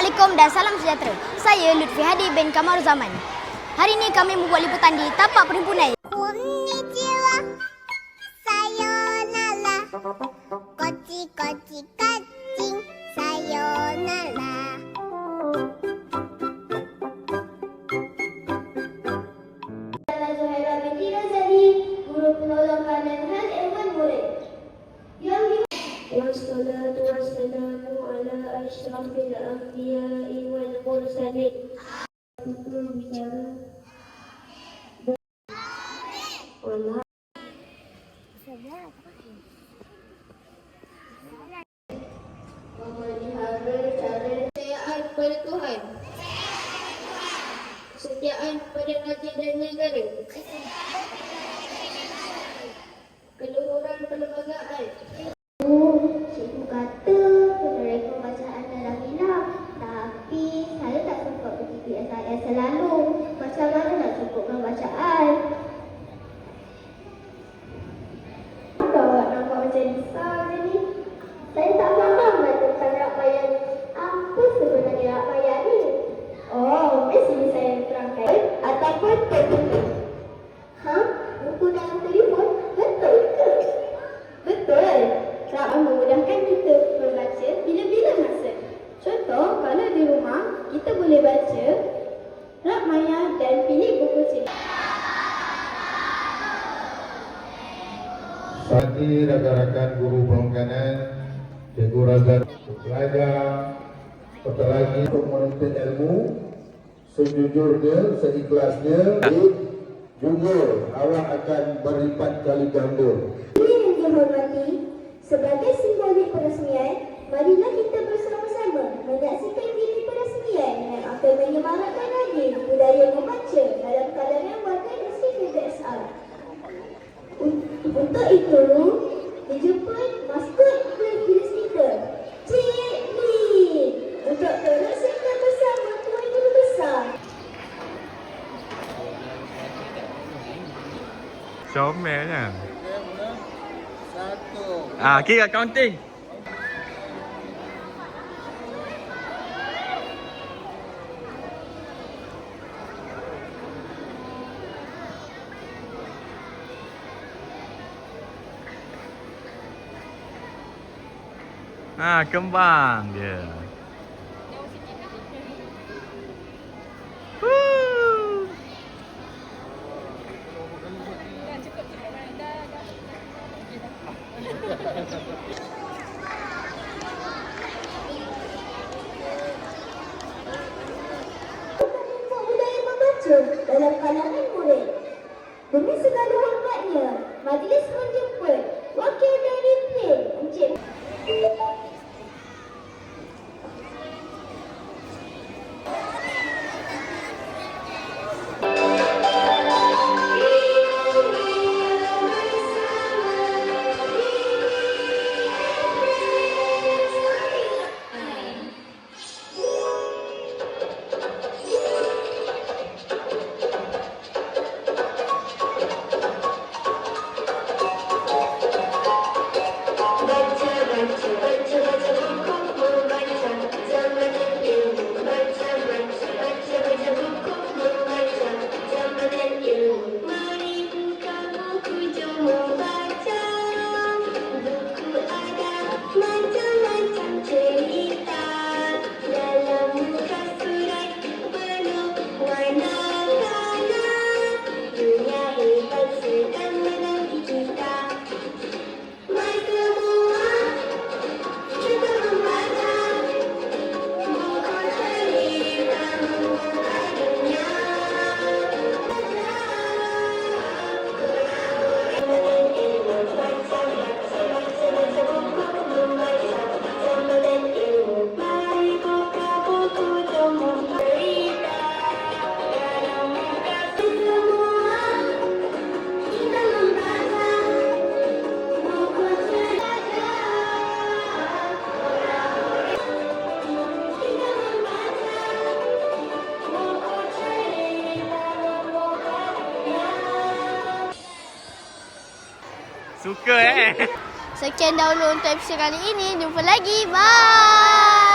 Assalamualaikum dan salam sejahtera. Saya Lutfi Hadi bin Kamaruzaman. Hari ini kami membuat liputan di tapak perhimpunan. Konnichiwa. Sayonara. Kochi kochi kacing. Sayonara. Zuhaira binti Razali, guru penolong kanan Ewan Murid. Wassalatu wassalamu ala asyrafil anbiya'i wal mursalin. Memelihara cara kesetiaan kepada Tuhan, kesetiaan kepada raja dan negara, keluhuran perlembagaan. Cikgu kata menerima bacaan dalam hilang, tapi saya tak sempat pergi PSIS selalu. Macam mana nak cukupkan bacaan? Kenapa awak nampak macam risau je ni? Saya tak faham lah tentang Rakmayat ni. Apa sebenarnya Rakmayat ni? Oh, mesti saya terangkan. Ataupun tertulis. Buku dalam telefon? Betul ke? Betul. Rak memudahkan kita membaca bila-bila masa. Contoh, kalau di rumah, kita boleh baca Rakmayat dan pilih buku cerita. Sati rakan-rakan guru perhimpunan, Cikgu Razak, pelajar, apatah lagi untuk menuntut ilmu sejujurnya, seikhlasnya, juga awak akan berlipat kali ganda. Ini yang dihormati, sebagai simbolik peresmian, marilah kita bersama-sama menyaksikan video peresmian yang akan menyemarakkan lagi budaya membaca dalam kalangan warga Institut PSR. Untuk itu, dijemput maskot guru stiker, Cik Lee, untuk terus serta bersama Tuan Guru Besar. Comelnya. Kira counting. Kembang dia. Budaya membaca dalam kalangan murid. Demi segala hormatnya, majlis menjemput wakil dari PIN, Encik. Suka Sekian dahulu untuk episod kali ini. Jumpa lagi. Bye.